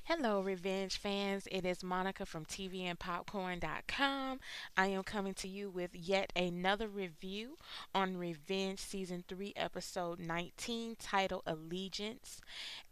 Hello, revenge fans. It is Monica from TVandPopcorn.com. I am coming to you with yet another review on Revenge Season 3, Episode 19, titled Allegiance.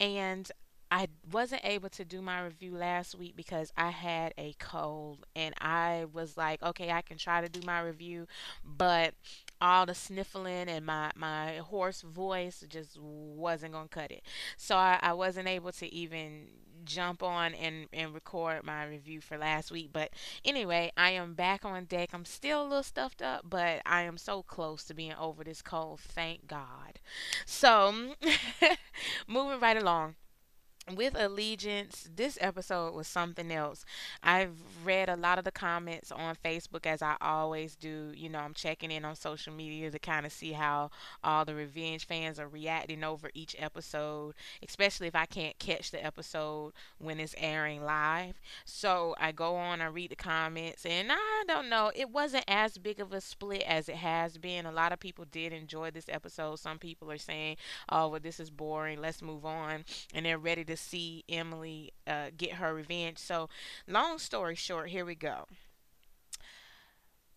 And I wasn't able to do my review last week because I had a cold, and I was like, okay, I can try to do my review, but all the sniffling and my hoarse voice just wasn't going to cut it. So I wasn't able to even jump on and record my review for last week. But anyway, I am back on deck. I'm still a little stuffed up, but I am so close to being over this cold. Thank God. So, moving right along with Allegiance, this episode was something else. I've read a lot of the comments on Facebook as I always do. I'm checking in on social media to kind of see how all the Revenge fans are reacting over each episode, especially if I can't catch the episode when it's airing live. So I go on, I read the comments, and I don't know, it wasn't as big of a split as it has been. A lot of people did enjoy this episode. Some people are saying, oh, well, this is boring, let's move on, and they're ready to see Emily get her revenge. So, long story short, here we go.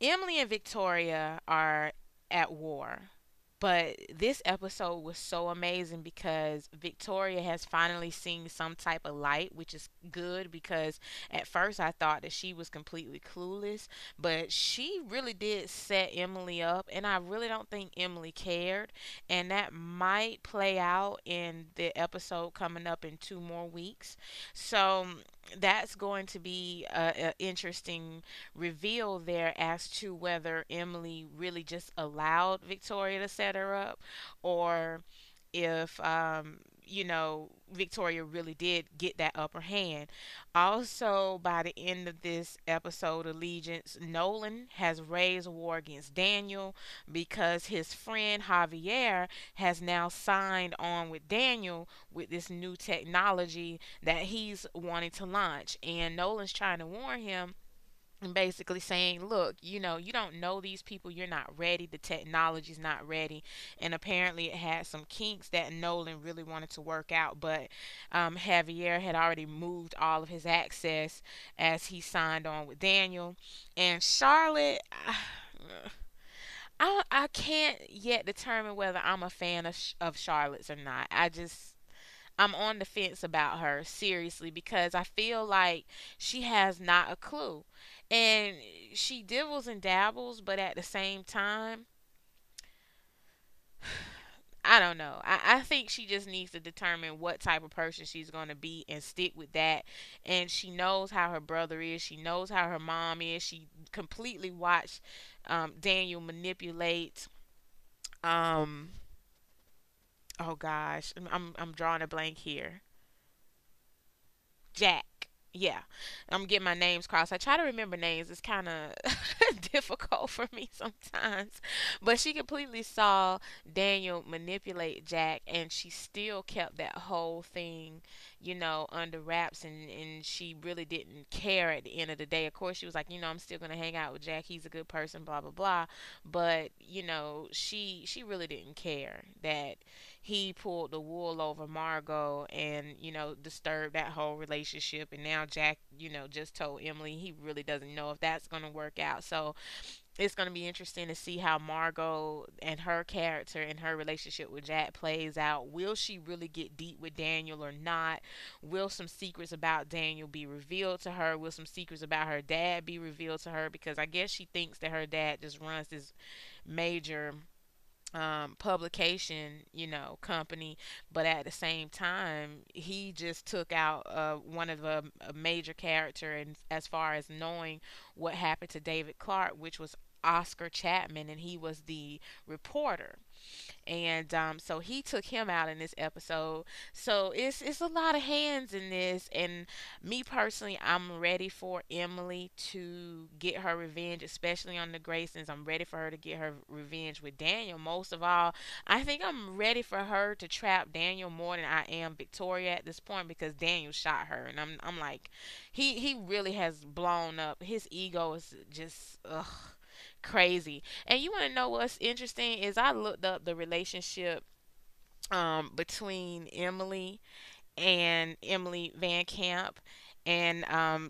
Emily and Victoria are at war. But this episode was so amazing because Victoria has finally seen some type of light, which is good because at first I thought that she was completely clueless, but she really did set Emily up, and I really don't think Emily cared, and that might play out in the episode coming up in 2 more weeks. So that's going to be a interesting reveal there as to whether Emily really just allowed Victoria to set her up, or if Victoria really did get that upper hand. Also, by the end of this episode, Allegiance, Nolan has raised war against Daniel because his friend Javier has now signed on with Daniel with this new technology that he's wanting to launch, and Nolan's trying to warn him and basically saying, look, you don't know these people, you're not ready, the technology's not ready. And apparently it had some kinks that Nolan really wanted to work out, but Javier had already moved all of his access as he signed on with Daniel. And Charlotte, I can't yet determine whether I'm a fan of Charlotte's or not. I'm on the fence about her, seriously, because I feel like she has not a clue. And she dibbles and dabbles, but at the same time, I don't know. I think she just needs to determine what type of person she's going to be and stick with that. And she knows how her brother is, she knows how her mom is. She completely watched Daniel manipulate. Um, oh gosh, I'm drawing a blank here. Jack. Yeah, I'm getting my names crossed. I try to remember names. It's kind of difficult for me sometimes. But she completely saw Daniel manipulate Jack, and she still kept that whole thing, under wraps, and she really didn't care at the end of the day. Of course, she was like, I'm still going to hang out with Jack. He's a good person, blah, blah, blah. But, she really didn't care that he pulled the wool over Margot and, disturbed that whole relationship. And now Jack, just told Emily he really doesn't know if that's going to work out. So it's going to be interesting to see how Margot and her character and her relationship with Jack plays out. Will she really get deep with Daniel or not? Will some secrets about Daniel be revealed to her? Will some secrets about her dad be revealed to her? Because I guess she thinks that her dad just runs this major publication, company, but at the same time, he just took out one of a major character, and as far as knowing what happened to David Clark, which was Oscar Chapman, and he was the reporter. And so he took him out in this episode. So it's a lot of hands in this, and me personally, I'm ready for Emily to get her revenge, especially on the Graysons. I'm ready for her to get her revenge with Daniel. Most of all, I think I'm ready for her to trap Daniel more than I am Victoria at this point, because Daniel shot her, and I'm like, he really has blown up. His ego is just crazy. And you want to know what's interesting is I looked up the relationship between Emily and Emily Van Camp, and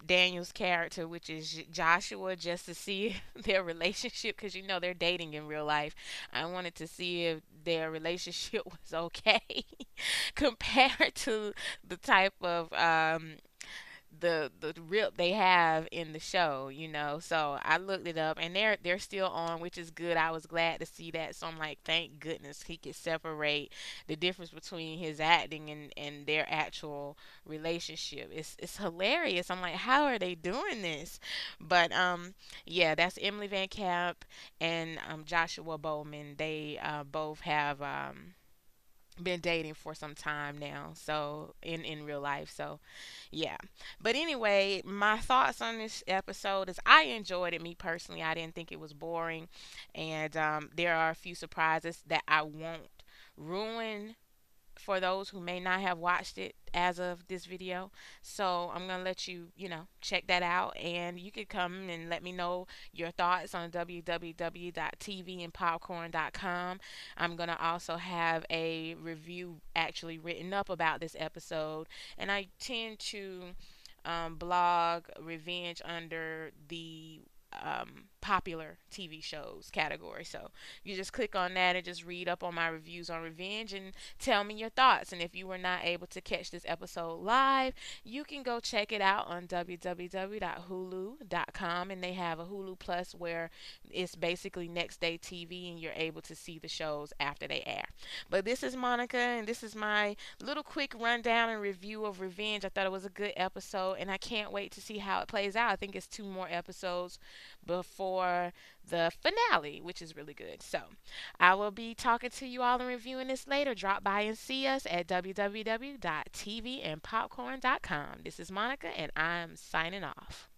Daniel's character, which is Joshua, just to see their relationship, because you know they're dating in real life. I wanted to see if their relationship was okay compared to the type of the rip they have in the show, you know. So I looked it up, and they're still on, which is good. I was glad to see that. So I'm like, thank goodness he could separate the difference between his acting and their actual relationship. It's hilarious. I'm like, how are they doing this? But yeah, that's Emily Van Camp and Joshua Bowman. They both have been dating for some time now, so in real life. So yeah. But anyway, my thoughts on this episode is I enjoyed it. Me personally, I didn't think it was boring, and there are a few surprises that I won't ruin for those who may not have watched it as of this video. So I'm gonna let you, check that out, and you can come and let me know your thoughts on www.tvandpopcorn.com. I'm gonna also have a review actually written up about this episode, and I tend to blog revenge under the popular TV shows category. So you just click on that and just read up on my reviews on Revenge and tell me your thoughts. And if you were not able to catch this episode live, you can go check it out on www.hulu.com, and they have a Hulu Plus where it's basically next day TV and you're able to see the shows after they air. But this is Monica, and this is my little quick rundown and review of Revenge. I thought it was a good episode, and I can't wait to see how it plays out. I think it's two more episodes before the finale, which is really good. So I will be talking to you all and reviewing this later. Drop by and see us at www.tvandpopcorn.com. This is Monica, and I'm signing off.